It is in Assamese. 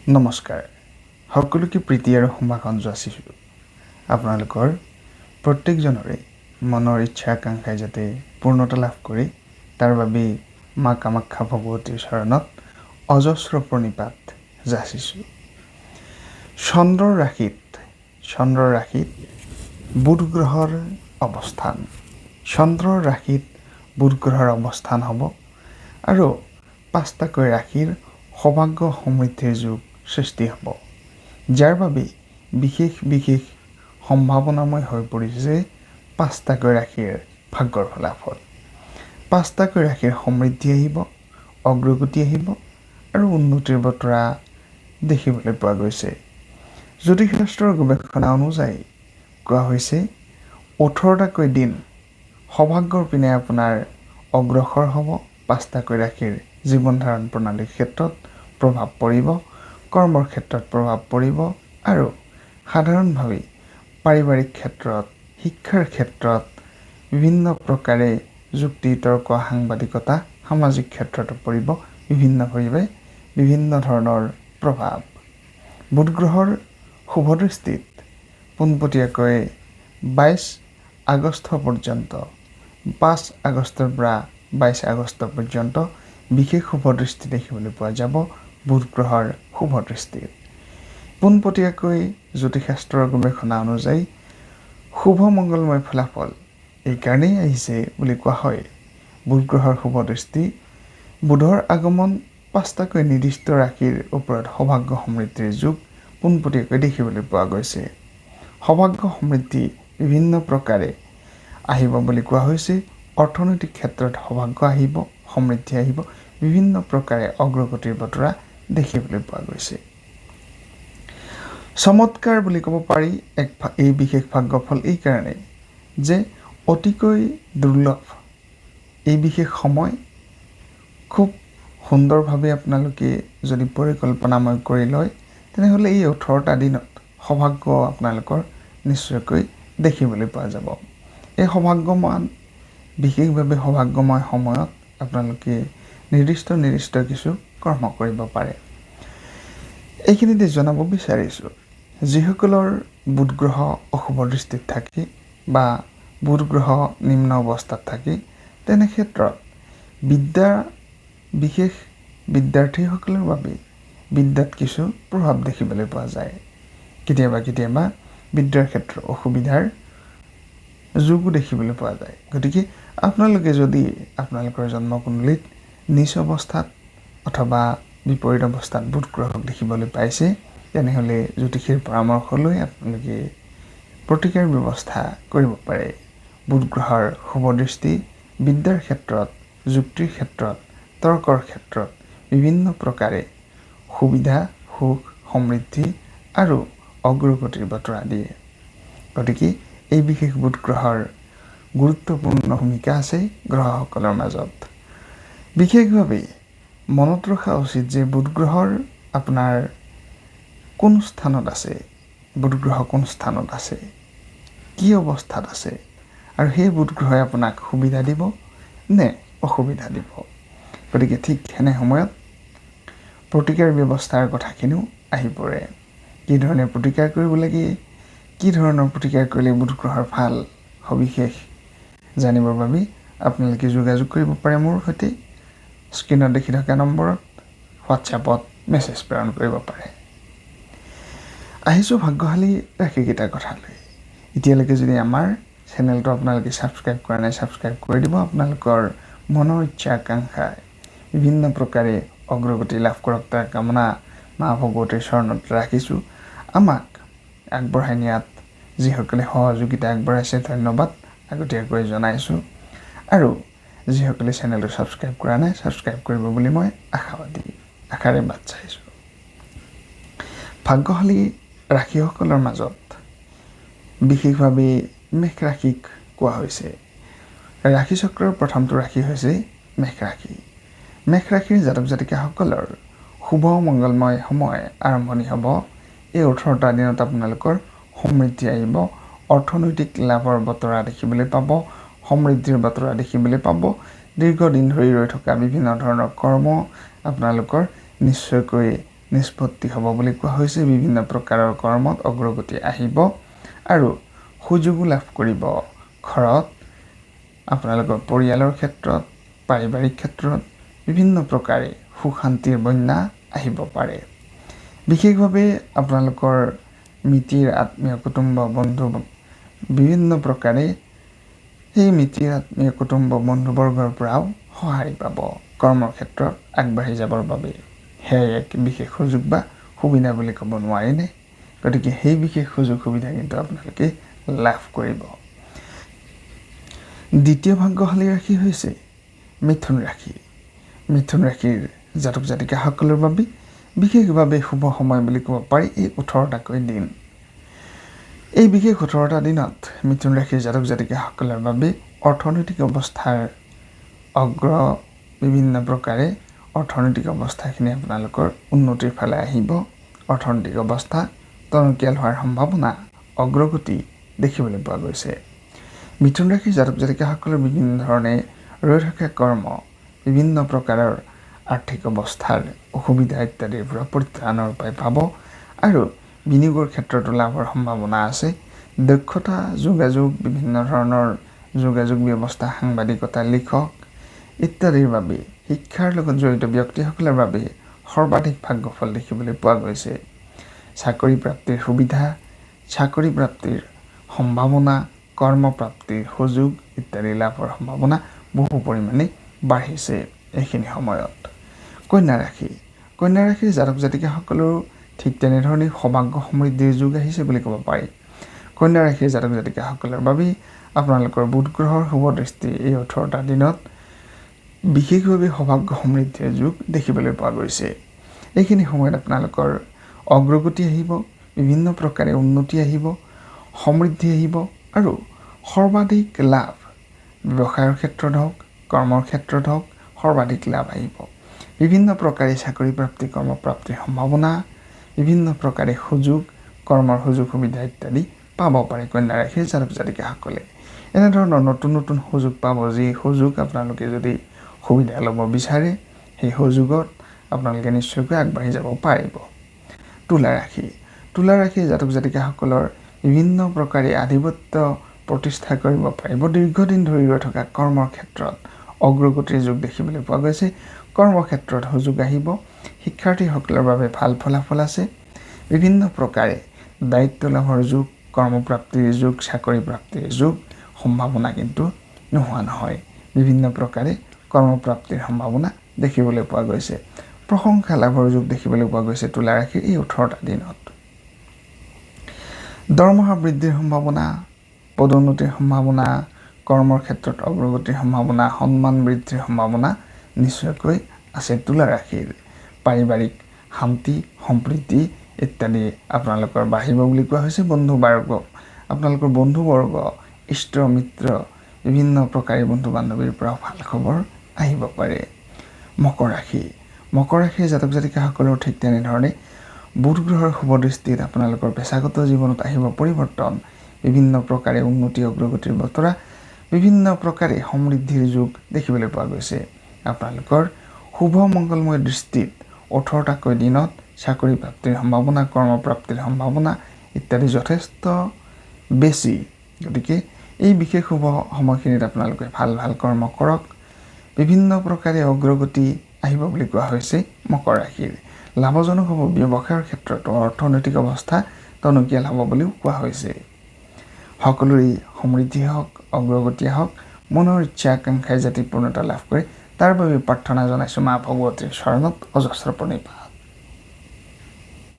নমস্কাৰ সকলোকে প্ৰীতি আৰু সম্ভাষণ যাচিছোঁ আপোনালোকৰ প্ৰত্যেকজনৰে মনৰ ইচ্ছা আকাংক্ষাই যাতে পূৰ্ণতা লাভ কৰে তাৰ বাবে মা কামাখ্যা ভগৱতীৰ চৰণত অজস্ৰ প্ৰণিপাত যাচিছোঁ চন্দ্ৰৰ ৰাশিত বুধ গ্ৰহৰ অৱস্থান চন্দ্ৰৰ ৰাশিত বুধ গ্ৰহৰ অৱস্থান হ'ব আৰু 5টাকৈ ৰাশিৰ সৌভাগ্য সমৃদ্ধিৰ যোগ সৃষ্টি হ'ব যাৰ বাবে বিশেষ সম্ভাৱনাময় হৈ পৰিছে 5টাকৈ ৰাশিৰ ভাগ্যৰ ফলাফল 5টাকৈ ৰাশিৰ সমৃদ্ধি আহিব অগ্ৰগতি আহিব আৰু উন্নতিৰ বতৰা দেখিবলৈ পোৱা গৈছে জ্যোতিষশাস্ত্ৰৰ গৱেষণা অনুযায়ী কোৱা হৈছে 18টাকৈ দিন সৌভাগ্যৰ পিনে আপোনাৰ অগ্ৰসৰ হ'ব 5টাকৈ ৰাশিৰ জীৱন ধাৰণ প্ৰণালীৰ ক্ষেত্ৰত প্ৰভাৱ পৰিব কৰ্মৰ ক্ষেত্ৰত প্ৰভাৱ পৰিব আৰু সাধাৰণভাৱে পাৰিবাৰিক ক্ষেত্ৰত শিক্ষাৰ ক্ষেত্ৰত বিভিন্ন প্ৰকাৰে যুক্তি তৰ্ক সাংবাদিকতা সামাজিক ক্ষেত্ৰতো পৰিব বিভিন্নভাৱে বিভিন্ন ধৰণৰ প্ৰভাৱ বুধ গ্ৰহৰ শুভ দৃষ্টিত পোনপটীয়াকৈ 22 আগষ্ট পৰ্যন্ত 5 আগষ্টৰ পৰা 22 আগষ্ট পৰ্যন্ত বিশেষ শুভ দৃষ্টি দেখিবলৈ পোৱা যাব বুধ গ্ৰহৰ শুভ দৃষ্টিত পোনপটীয়াকৈ জ্যোতিষশাস্ত্ৰৰ গৱেষণা অনুযায়ী শুভ মংগলময় ফলাফল এই কাৰণেই আহিছে বুলি কোৱা হয় বুধ গ্ৰহৰ শুভ দৃষ্টি বুধৰ আগমন 5টাকৈ নিৰ্দিষ্ট ৰাশিৰ ওপৰত সৌভাগ্য সমৃদ্ধিৰ যোগ পোনপটীয়াকৈ দেখিবলৈ পোৱা গৈছে সৌভাগ্য সমৃদ্ধি বিভিন্ন প্ৰকাৰে আহিব বুলি কোৱা হৈছে অৰ্থনৈতিক ক্ষেত্ৰত সৌভাগ্য আহিব সমৃদ্ধি আহিব বিভিন্ন প্ৰকাৰে অগ্ৰগতিৰ বতৰা দেখিবলৈ পোৱা গৈছে চমৎকাৰ বুলি ক'ব পাৰি এই বিশেষ ভাগ্যফল এই কাৰণে যে অতিকৈ দুৰ্লভ এই বিশেষ সময় খুব সুন্দৰভাৱে আপোনালোকে যদি পৰিকল্পনাময় কৰি লয় তেনেহ'লে এই 18টা দিনত সৌভাগ্য আপোনালোকৰ নিশ্চয়কৈ দেখিবলৈ পোৱা যাব এই বিশেষভাৱে সৌভাগ্যময় সময়ত আপোনালোকে নিৰ্দিষ্ট কিছু কৰ্ম কৰিব পাৰে এইখিনিতে জনাব বিচাৰিছোঁ যিসকলৰ বুধ গ্ৰহ অশুভ দৃষ্টিত থাকে বা বুধ গ্ৰহ নিম্ন অৱস্থাত থাকে তেনে ক্ষেত্ৰত বিশেষ বিদ্যাৰ্থীসকলৰ বাবে বিদ্যাত কিছু প্ৰভাৱ দেখিবলৈ পোৱা যায় কেতিয়াবা বিদ্যাৰ ক্ষেত্ৰত অসুবিধাৰ যোগো দেখিবলৈ পোৱা যায় গতিকে আপোনালোকে যদি আপোনালোকৰ জন্মকুণ্ডলীত নিচ অৱস্থাত অথবা বিপৰীত অৱস্থাত বুধ গ্ৰহক দেখিবলৈ পাইছে তেনেহ'লে জ্যোতিষীৰ পৰামৰ্শ লৈ আপোনালোকে প্ৰতিকাৰ ব্যৱস্থা কৰিব পাৰে বুধ গ্ৰহৰ শুভ দৃষ্টি বিদ্যাৰ ক্ষেত্ৰত যুক্তিৰ ক্ষেত্ৰত তৰ্কৰ ক্ষেত্ৰত বিভিন্ন প্ৰকাৰে সুবিধা সুখ সমৃদ্ধি আৰু অগ্ৰগতিৰ বতৰা দিয়ে গতিকে এই বিশেষ বুধ গ্ৰহৰ গুৰুত্বপূৰ্ণ ভূমিকা আছে গ্ৰহসকলৰ মাজত বিশেষভাৱে মনত ৰখা উচিত যে বুধ গ্ৰহৰ আপোনাৰ কোন স্থানত আছে বুধ গ্ৰহ কোন স্থানত আছে কি অৱস্থাত আছে আৰু সেই বুধ গ্ৰহই আপোনাক সুবিধা দিব নে অসুবিধা দিব গতিকে ঠিক এনে সময়ত প্ৰতিকাৰ ব্যৱস্থাৰ কথাখিনিও আহি পৰে কি ধৰণে প্ৰতিকাৰ কৰিব লাগে কি ধৰণৰ প্ৰতিকাৰ কৰিলে বুধ গ্ৰহৰ ভাল সবিশেষ জানিবৰ বাবে আপোনালোকে যোগাযোগ কৰিব পাৰে মোৰ সৈতে স্ক্ৰীনত দেখি থকা নম্বৰত হোৱাটছএপত মেছেজ প্ৰেৰণ কৰিব পাৰে আহিছোঁ ভাগ্যশালী ৰাশিকেইটাৰ কথালৈ এতিয়ালৈকে যদি আমাৰ চেনেলটো আপোনালোকে ছাবস্ক্ৰাইব কৰা নাই ছাবস্ক্ৰাইব কৰি দিব আপোনালোকৰ মনৰ ইচ্ছা আকাংক্ষাই বিভিন্ন প্ৰকাৰে অগ্ৰগতি লাভ কৰক তাৰ কামনা মা ভগৱতীৰ চৰণত ৰাখিছোঁ আমাক আগবঢ়াই নিয়াত যিসকলে সহযোগিতা আগবঢ়াইছে ধন্যবাদ আগতীয়াকৈ জনাইছোঁ আৰু যিসকলে চেনেলটো ছাবস্ক্ৰাইব কৰা নাই ছাবস্ক্ৰাইব কৰিব বুলি মই আশাৰে বাট চাইছোঁ ভাগ্যশালী ৰাশিসকলৰ মাজত বিশেষভাৱে মেষ ৰাশিক কোৱা হৈছে ৰাশিচক্ৰৰ প্ৰথমটো ৰাশি হৈছে মেষ ৰাশিৰ জাতক জাতিকাসকলৰ শুভ মংগলময় সময় আৰম্ভণি হ'ব এই 18টা দিনত আপোনালোকৰ সমৃদ্ধি আহিব অৰ্থনৈতিক লাভৰ বতৰা দেখিবলৈ পাব সমৃদ্ধিৰ বতৰা দেখিবলৈ পাব দীৰ্ঘদিন ধৰি ৰৈ থকা বিভিন্ন ধৰণৰ কৰ্ম আপোনালোকৰ নিশ্চয়কৈ নিষ্পত্তি হ'ব বুলি কোৱা হৈছে। বিভিন্ন প্ৰকাৰৰ কৰ্মত অগ্ৰগতি আহিব আৰু সুযোগো লাভ কৰিব। ঘৰত আপোনালোকৰ পৰিয়ালৰ ক্ষেত্ৰত, পাৰিবাৰিক ক্ষেত্ৰত বিভিন্ন প্ৰকাৰে সুখ শান্তিৰ বন্যা আহিব পাৰে। বিশেষভাৱে আপোনালোকৰ মিতিৰ আত্মীয় কুটুম্ব বন্ধু বিভিন্ন প্ৰকাৰে সেই মিতিৰ আত্মীয় কুটুম্ব বন্ধুবৰ্গৰ পৰাও সহায় পাব কৰ্মৰ ক্ষেত্ৰত আগবাঢ়ি যাবৰ বাবে। সেয়াই এক বিশেষ সুযোগ বা সুবিধা বুলি ক'ব নোৱাৰিনে? গতিকে সেই বিশেষ সুযোগ সুবিধা কিন্তু আপোনালোকে লাভ কৰিব। দ্বিতীয় ভাগ্যশালী ৰাশি হৈছে মিথুন ৰাশি। মিথুন ৰাশিৰ জাতক জাতিকাসকলৰ বাবে বিশেষভাৱে শুভ সময় বুলি ক'ব পাৰি এই 18টাকৈ দিন। এই বিশেষ 18টা দিনত মিথুন ৰাশিৰ জাতক জাতিকাসকলৰ বাবে অৰ্থনৈতিক অৱস্থাৰ বিভিন্ন প্ৰকাৰে অৰ্থনৈতিক অৱস্থাখিনি আপোনালোকৰ উন্নতিৰ ফালে আহিব। অৰ্থনৈতিক অৱস্থা টনকিয়াল হোৱাৰ সম্ভাৱনা, অগ্ৰগতি দেখিবলৈ পোৱা গৈছে। মিথুন ৰাশিৰ জাতক জাতিকাসকলৰ বিভিন্ন ধৰণে ৰৈ থকা কৰ্ম, বিভিন্ন প্ৰকাৰৰ আৰ্থিক অৱস্থাৰ অসুবিধা ইত্যাদিৰ পৰা পৰিত্ৰাণৰ উপায় পাব আৰু বিনিয়োগৰ ক্ষেত্ৰতো লাভৰ সম্ভাৱনা আছে। দক্ষতা, যোগাযোগ, বিভিন্ন ধৰণৰ যোগাযোগ ব্যৱস্থা, সাংবাদিকতা, লিখক ইত্যাদিৰ বাবে, শিক্ষাৰ লগত জড়িত ব্যক্তিসকলৰ বাবে সৰ্বাধিক ভাগ্যফল দেখিবলৈ পোৱা গৈছে। চাকৰি প্ৰাপ্তিৰ সুবিধা, চাকৰি প্ৰাপ্তিৰ সম্ভাৱনা, কৰ্মপ্ৰাপ্তিৰ সুযোগ ইত্যাদি লাভৰ সম্ভাৱনা বহু পৰিমাণে বাঢ়িছে এইখিনি সময়ত। কন্যা ৰাশি। কন্যা ৰাশিৰ জাতক জাতিকাসকলৰো ঠিক তেনেধৰণে সৌভাগ্য সমৃদ্ধিৰ যুগ আহিছে বুলি ক'ব পাৰি। কন্যা ৰাশিৰ জাতক জাতিকাসকলৰ বাবেই আপোনালোকৰ বুধ গ্ৰহৰ শুভ দৃষ্টি এই 18টা দিনত বিশেষভাৱে সৌভাগ্য সমৃদ্ধিৰ যুগ দেখিবলৈ পোৱা গৈছে। এইখিনি সময়ত আপোনালোকৰ অগ্ৰগতি আহিব, বিভিন্ন প্ৰকাৰে উন্নতি আহিব, সমৃদ্ধি আহিব আৰু সৰ্বাধিক লাভ ব্যৱসায়ৰ ক্ষেত্ৰত হওক, কৰ্মৰ ক্ষেত্ৰত হওক সৰ্বাধিক লাভ আহিব। বিভিন্ন প্ৰকাৰে চাকৰি প্ৰাপ্তি, কৰ্মপ্ৰাপ্তিৰ সম্ভাৱনা, বিভিন্ন প্ৰকাৰে সুযোগ, কৰ্মৰ সুযোগ সুবিধা ইত্যাদি পাব পাৰে কন্যা ৰাশিৰ জাতক জাতিকাসকলে। এনেধৰণৰ নতুন নতুন সুযোগ পাব, যি সুযোগ আপোনালোকে যদি সুবিধা ল'ব বিচাৰে সেই সুযোগত আপোনালোকে নিশ্চয়কৈ আগবাঢ়ি যাব পাৰিব। তুলা ৰাশি। তুলা ৰাশিৰ জাতক জাতিকাসকলৰ বিভিন্ন প্ৰকাৰে আধিপত্য প্ৰতিষ্ঠা কৰিব পাৰিব। দীৰ্ঘদিন ধৰি ৰৈ থকা কৰ্মৰ ক্ষেত্ৰত অগ্ৰগতিৰ যুগ দেখিবলৈ পোৱা গৈছে। কৰ্মক্ষেত্ৰত সুযোগ আহিব। শিক্ষাৰ্থীসকলৰ বাবে ভাল ফলাফল আছে। বিভিন্ন প্ৰকাৰে দায়িত্ব লাভৰ যুগ, কৰ্মপ্ৰাপ্তিৰ যুগ, চাকৰি প্ৰাপ্তিৰ যুগ সম্ভাৱনা কিন্তু নোহোৱা নহয়। বিভিন্ন প্ৰকাৰে কৰ্মপ্ৰাপ্তিৰ সম্ভাৱনা দেখিবলৈ পোৱা গৈছে। প্ৰশংসা লাভৰ যুগ দেখিবলৈ পোৱা গৈছে তুলা ৰাশিৰ এই 18টা দিনত। দৰমহা বৃদ্ধিৰ সম্ভাৱনা, পদোন্নতিৰ সম্ভাৱনা, কৰ্মৰ ক্ষেত্ৰত অগ্ৰগতিৰ সম্ভাৱনা, সন্মান বৃদ্ধিৰ সম্ভাৱনা নিশ্চয়কৈ আছে তুলা ৰাশিৰ। পাৰিবাৰিক শান্তি, সম্প্ৰীতি ইত্যাদি আপোনালোকৰ বাঢ়িব বুলি কোৱা হৈছে। আপোনালোকৰ বন্ধুবৰ্গ, ইষ্ট মিত্ৰ, বিভিন্ন প্ৰকাৰে বন্ধু বান্ধৱীৰ পৰা ভাল খবৰ আহিব পাৰে। মকৰ ৰাশি। মকৰ ৰাশিৰ জাতক জাতিকাসকলৰ ঠিক তেনেধৰণে বুধ গ্ৰহৰ শুভ দৃষ্টিত আপোনালোকৰ পেছাগত জীৱনত আহিব পৰিৱৰ্তন, বিভিন্ন প্ৰকাৰে উন্নতি অগ্ৰগতিৰ বতৰা, বিভিন্ন প্ৰকাৰে সমৃদ্ধিৰ যুগ দেখিবলৈ পোৱা গৈছে। আপোনালোকৰ শুভ মংগলময় দৃষ্টিত 18টাকৈ দিনত চাকৰি প্ৰাপ্তিৰ সম্ভাৱনা, কৰ্মপ্ৰাপ্তিৰ সম্ভাৱনা ইত্যাদি যথেষ্ট বেছি। গতিকে এই বিশেষ শুভ সময়খিনিত আপোনালোকে ভাল ভাল কৰ্ম কৰক। বিভিন্ন প্ৰকাৰে অগ্ৰগতি আহিব বুলি কোৱা হৈছে মকৰ ৰাশিৰ। লাভজনক হ'ব ব্যৱসায়ৰ ক্ষেত্ৰতো, অৰ্থনৈতিক অৱস্থা টনকিয়াল হ'ব বুলিও কোৱা হৈছে। সকলোৰে সমৃদ্ধি হওক, অগ্ৰগতি হওক, মনৰ ইচ্ছা আকাংক্ষাই যাতে পূৰ্ণতা লাভ কৰে তাৰ বাবে প্ৰাৰ্থনা জনাইছোঁ মা ভগৱতীৰ চৰণত অজস্ৰ প্ৰণিপাত।